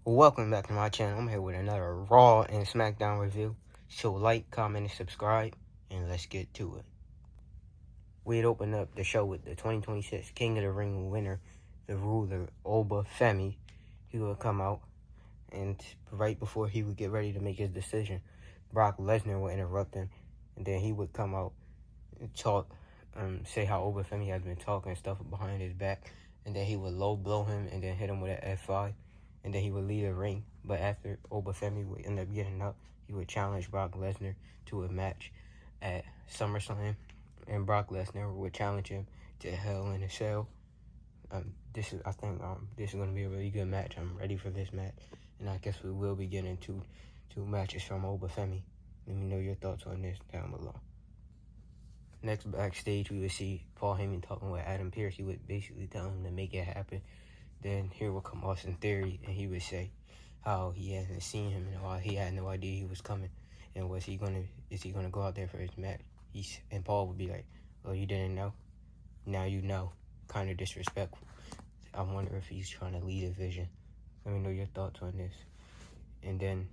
Welcome back to my channel. I'm here with another Raw and Smackdown review. So like, comment, and subscribe, and let's get to it. We had opened up the show with the 2026 King of the Ring winner, the ruler, Oba Femi. He would come out, and right before he would get ready to make his decision, Brock Lesnar would interrupt him, and then he would come out and talk, say how Oba Femi had been talking stuff behind his back, and then he would low blow him and then hit him with an F5. And then he would leave the ring. But after Oba Femi would end up getting up, he would challenge Brock Lesnar to a match at SummerSlam. And Brock Lesnar would challenge him to Hell in a Cell. I think this is going to be a really good match. I'm ready for this match. And I guess we will be getting two matches from Oba Femi. Let me know your thoughts on this down below. Next, backstage, we would see Paul Heyman talking with Adam Pearce. He would basically tell him to make it happen. Then here would come Austin Theory, and he would say how he hasn't seen him and why he had no idea he was coming, and is he gonna go out there for his match? And Paul would be like, "Oh, you didn't know? Now you know." Kind of disrespectful. I wonder if he's trying to lead a vision. Let me know your thoughts on this. And then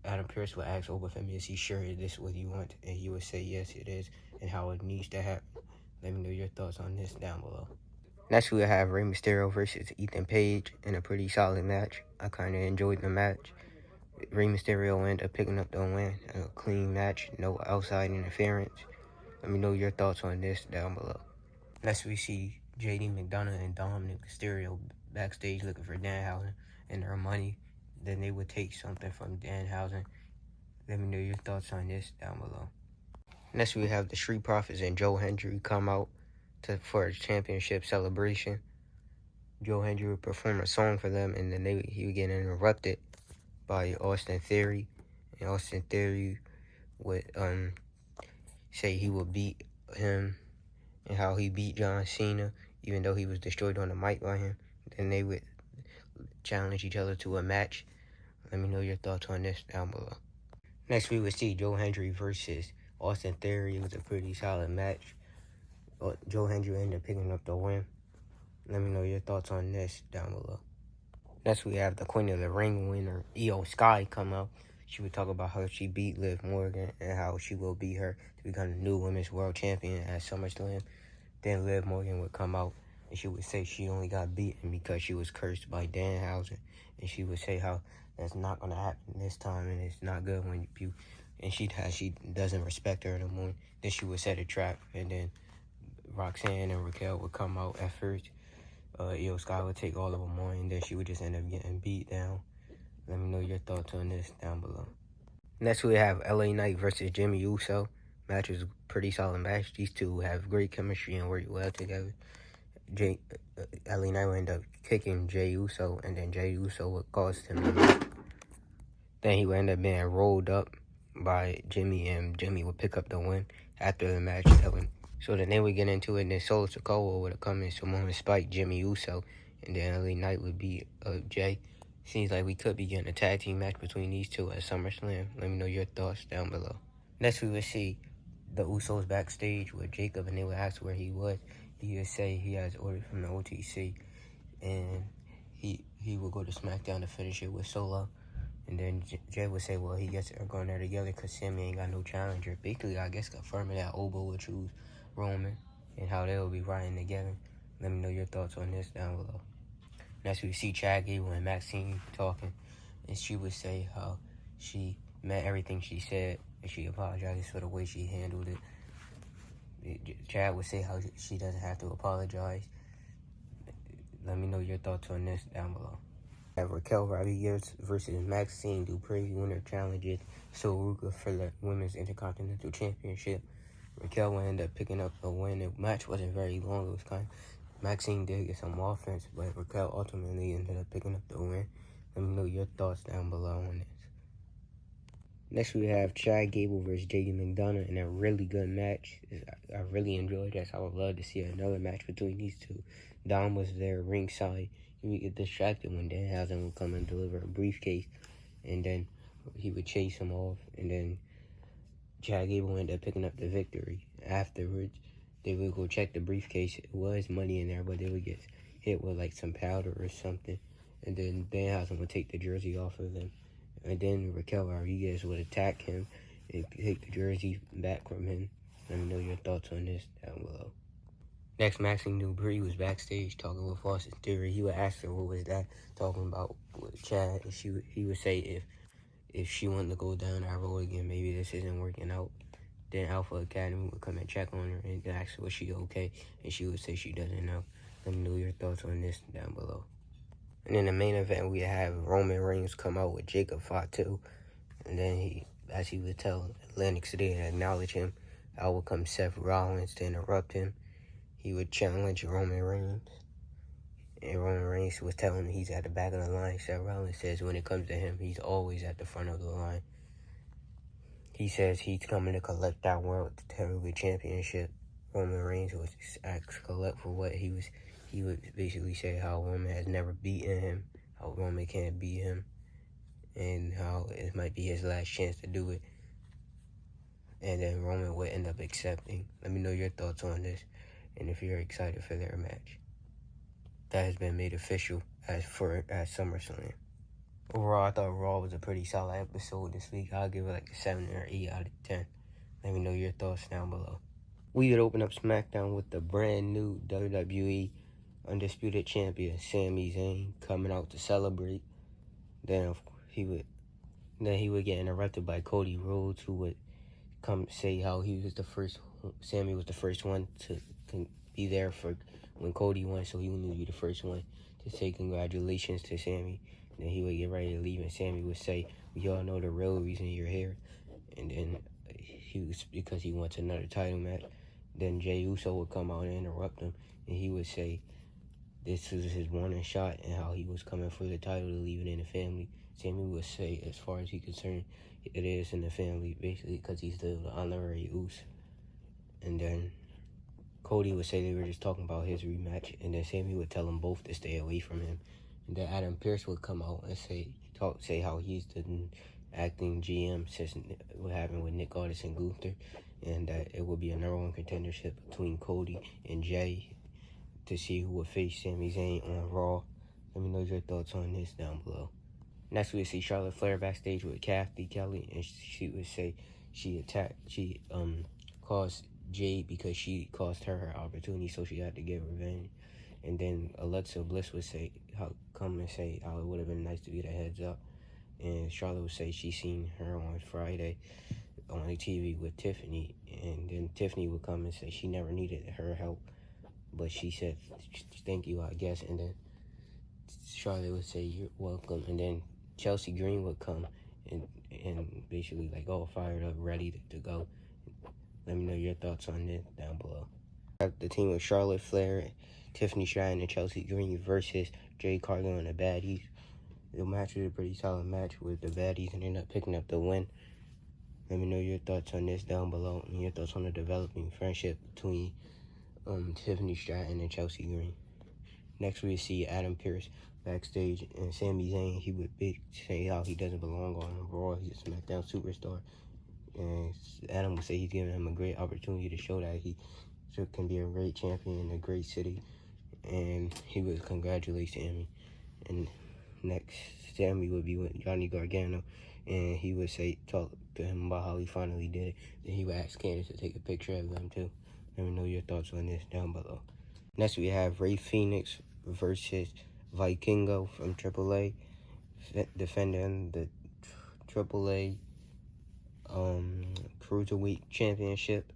Adam Pearce would ask Oba Femi, "Is he sure this is what he wants?" And he would say, "Yes, it is," and how it needs to happen. Let me know your thoughts on this down below. Next, we'll have Rey Mysterio versus Ethan Page in a pretty solid match. I kind of enjoyed the match. Rey Mysterio ended up picking up the win. A clean match, no outside interference. Let me know your thoughts on this down below. Next, we see JD McDonough and Dominic Mysterio backstage looking for Danhausen and their money. Then they would take something from Danhausen. Let me know your thoughts on this down below. Next, we have the Street Profits and Joe Hendry come out for a championship celebration. Joe Hendry would perform a song for them, and then he would get interrupted by Austin Theory. And Austin Theory would say he would beat him and how he beat John Cena, even though he was destroyed on the mic by him. Then they would challenge each other to a match. Let me know your thoughts on this down below. Next, we would see Joe Hendry versus Austin Theory. It was a pretty solid match. Joe Hendry ended up picking up the win. Let me know your thoughts on this down below. Next, we have the Queen of the Ring winner, Io Sky, come out. She would talk about how she beat Liv Morgan and how she will beat her to become the new Women's World Champion at SummerSlam. Then Liv Morgan would come out and she would say she only got beaten because she was cursed by Danhausen. And she would say how that's not going to happen this time and it's not good when you... And she doesn't respect her no more. Then she would set a trap, and then Roxanne and Raquel would come out at first. Io Sky would take all of them on, and then she would just end up getting beat down. Let me know your thoughts on this down below. Next, we have LA Knight versus Jimmy Uso. Match was a pretty solid match. These two have great chemistry and work well together. LA Knight would end up kicking Jey Uso, and then Jey Uso would cost him the match. Then he would end up being rolled up by Jimmy, and Jimmy would pick up the win after the match. So then they would get into it, and then Solo Sikoa would come in, Simone spike Jimmy Uso, and then LA Knight would beat Jay. Seems like we could be getting a tag team match between these two at SummerSlam. Let me know your thoughts down below. Next, we would see the Usos backstage with Jacob, and they would ask where he was. He would say he has orders from the OTC, and he would go to Smackdown to finish it with Solo. And then Jay would say, well, he gets are going there together because Sammy ain't got no challenger. Basically, I guess confirming that Oba would choose Roman and how they'll be riding together. Let me know your thoughts on this down below. Next, we see Chad Gable and Maxine talking, and she would say how she meant everything she said, and she apologizes for the way she handled it. Chad would say how she doesn't have to apologize. Let me know your thoughts on this down below. Have Raquel Rodriguez versus Maxine Dupree winner challenges Soruka for the Women's Intercontinental Championship. Raquel would end up picking up the win. The match wasn't very long. It was kind of, Maxine did get some offense, but Raquel ultimately ended up picking up the win. Let me know your thoughts down below on this. Next, we have Chad Gable versus JD McDonough in a really good match. I really enjoyed this. I would love to see another match between these two. Dom was there ringside. He would get distracted when Danhausen would come and deliver a briefcase, and then he would chase him off, and then Chad Gable ended up picking up the victory. Afterwards, they would go check the briefcase. It was money in there, but they would get hit with like some powder or something, and then Danhausen would take the jersey off of him, and then Raquel Rodriguez would attack him and take the jersey back from him. Let me know your thoughts on this down below. Next, Maxine Dupree was backstage talking with Austin Theory. He would ask her what was that talking about with Chad, and he would say if she wanted to go down that road again, maybe this isn't working out. Then Alpha Academy would come and check on her and ask her was she okay, and she would say she doesn't know. Let me know your thoughts on this down below. And in the main event, we have Roman Reigns come out with Jacob Fatu, and then as he would tell Atlantic City to acknowledge him, out would come Seth Rollins to interrupt him. He would challenge Roman Reigns, and Roman Reigns was telling him he's at the back of the line. Seth Rollins says when it comes to him, he's always at the front of the line. He says he's coming to collect that World Heavyweight Championship. Roman Reigns was asked collect for what he would basically say how Roman has never beaten him, how Roman can't beat him, and how it might be his last chance to do it. And then Roman would end up accepting. Let me know your thoughts on this, and if you're excited for their match. That has been made official as SummerSlam. Overall, I thought Raw was a pretty solid episode this week. I'll give it like a 7 or 8 out of 10. Let me know your thoughts down below. We would open up Smackdown with the brand new WWE Undisputed Champion Sami Zayn coming out to celebrate. Then he would get interrupted by Cody Rhodes, who would come say how Sami was the first one to be there for when Cody won, so he would be the first one to say congratulations to Sami. Then he would get ready to leave, and Sami would say, "We all know the real reason you're here." And then because he wants another title match. Then Jey Uso would come out and interrupt him, and he would say this was his warning shot and how he was coming for the title to leave it in the family. Sami would say, as far as he's concerned, it is in the family, basically, because he's the honorary Uso. And then Cody would say they were just talking about his rematch, and then Sami would tell them both to stay away from him. And then Adam Pearce would come out and say how he's the acting GM since what happened with Nick Aldis and Gunther, and that it would be a number one contendership between Cody and Jey to see who would face Sami Zayn on Raw. Let me know your thoughts on this down below. Next, we see Charlotte Flair backstage with Kathy Kelly, and she would say she caused Jade because she cost her opportunity, so she had to get revenge. And then Alexa Bliss would come and say how it would have been nice to get a heads up. And Charlotte would say she seen her on Friday on the TV with Tiffany, and then Tiffany would come and say she never needed her help, but she said thank you, I guess. And then Charlotte would say you're welcome, and then Chelsea Green would come and basically like all fired up, ready to go. Let me know your thoughts on this down below. The team of Charlotte Flair, Tiffany Stratton, and Chelsea Green versus Jade Cargill and the Baddies. The match was a pretty solid match with the Baddies, and ended up picking up the win. Let me know your thoughts on this down below, and your thoughts on the developing friendship between Tiffany Stratton and Chelsea Green. Next, we see Adam Pearce backstage, and Sami Zayn, he would say how he doesn't belong on Raw. He's a SmackDown superstar. And Adam would say he's giving him a great opportunity to show that he can be a great champion in a great city. And he would congratulate Sami. And next, Sami would be with Johnny Gargano, and he would talk to him about how he finally did it. Then he would ask Candice to take a picture of them too. Let me know your thoughts on this down below. Next, we have Rey Fenix versus Vikingo from AAA, defending the AAA Cruiserweight Championship.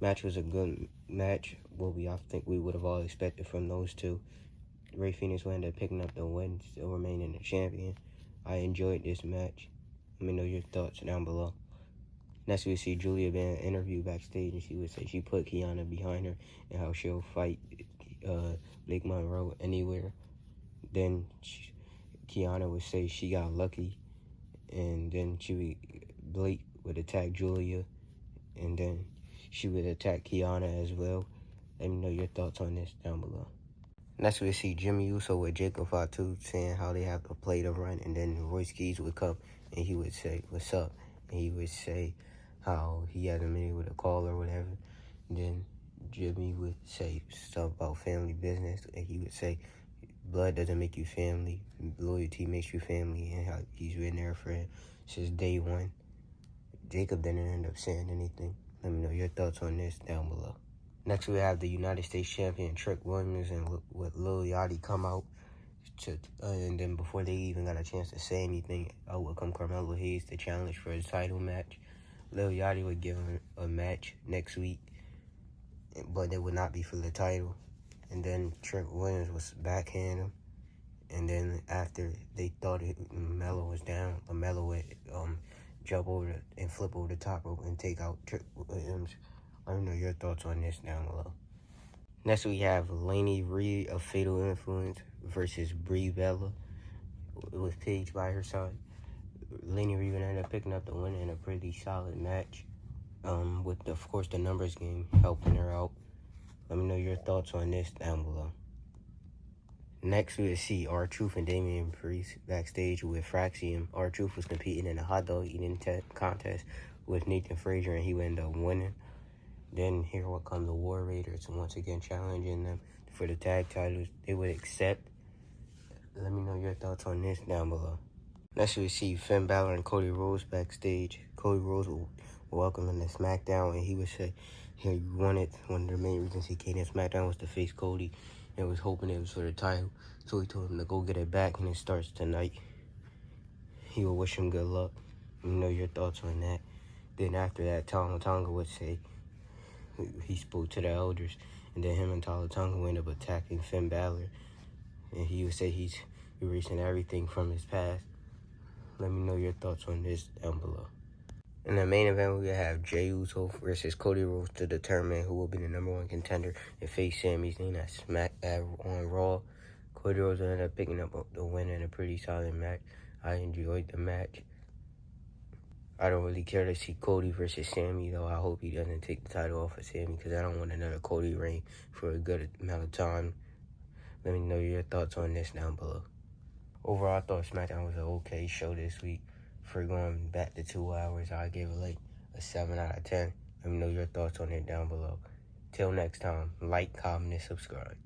Match was a good match. I think we would have all expected from those two. Rey Fenix will end up picking up the win, still remaining the champion. I enjoyed this match. Let me know your thoughts down below. Next, we see Julia being interviewed backstage, and she would say she put Kiana behind her and how she'll fight Big Monroe anywhere. Then Kiana would say she got lucky, and then Blake would attack Julia, and then she would attack Kiana as well. Let me know your thoughts on this down below. Next, we see Jimmy Uso with Jacob Fatu saying how they have to play the run, and then Royce Keys would come and he would say, "What's up?" And he would say how he hasn't been able to call or whatever. And then Jimmy would say stuff about family business, and he would say blood doesn't make you family. Loyalty makes you family, and how he's been there for since day one. Jacob didn't end up saying anything. Let me know your thoughts on this down below. Next, we have the United States champion Trick Williams and with Lil Yachty come out. And then before they even got a chance to say anything, out would come Carmelo Hayes to challenge for his title match. Lil Yachty would give him a match next week, but it would not be for the title. And then Trick Williams was backhand him. And then after they thought LaMelo was down, LaMelo would jump over and flip over the top rope and take out Trick Williams. Let me know your thoughts on this down below. Next, we have Lainey Reed of Fatal Influence versus Brie Bella with Paige by her side. Lainey Reed ended up picking up the win in a pretty solid match, with, of course, the numbers game helping her out. Let me know your thoughts on this down below. Next, we will see R-Truth and Damian Priest backstage with Fraxium. R-Truth was competing in a hot dog eating contest with Nathan Frazier, and he would end up winning. Then here will come the War Raiders once again challenging them for the tag titles. They would accept. Let me know your thoughts on this down below. Next, we see Finn Balor and Cody Rhodes backstage. Cody Rhodes will welcome him to Smackdown, and he would say he wanted, one of the main reasons he came to Smackdown was to face Cody and was hoping it was for the title. So he told him to go get it back, and it starts tonight. He will wish him good luck. Let me know your thoughts on that. Then after that, Tonga would say he spoke to the elders, and then him and Tonga would end up attacking Finn Balor. And he would say he's erasing everything from his past. Let me know your thoughts on this down below. In the main event, we have Jey Uso versus Cody Rhodes to determine who will be the #1 contender and face Sami Zayn on Raw. Cody Rhodes ended up picking up the win in a pretty solid match. I enjoyed the match. I don't really care to see Cody versus Sami, though. I hope he doesn't take the title off of Sami, because I don't want another Cody reign for a good amount of time. Let me know your thoughts on this down below. Overall, I thought Smackdown was an okay show this week. For going back to 2 hours, I gave it like a 7 out of 10. Let me know your thoughts on it down below. Till next time, like, comment, and subscribe.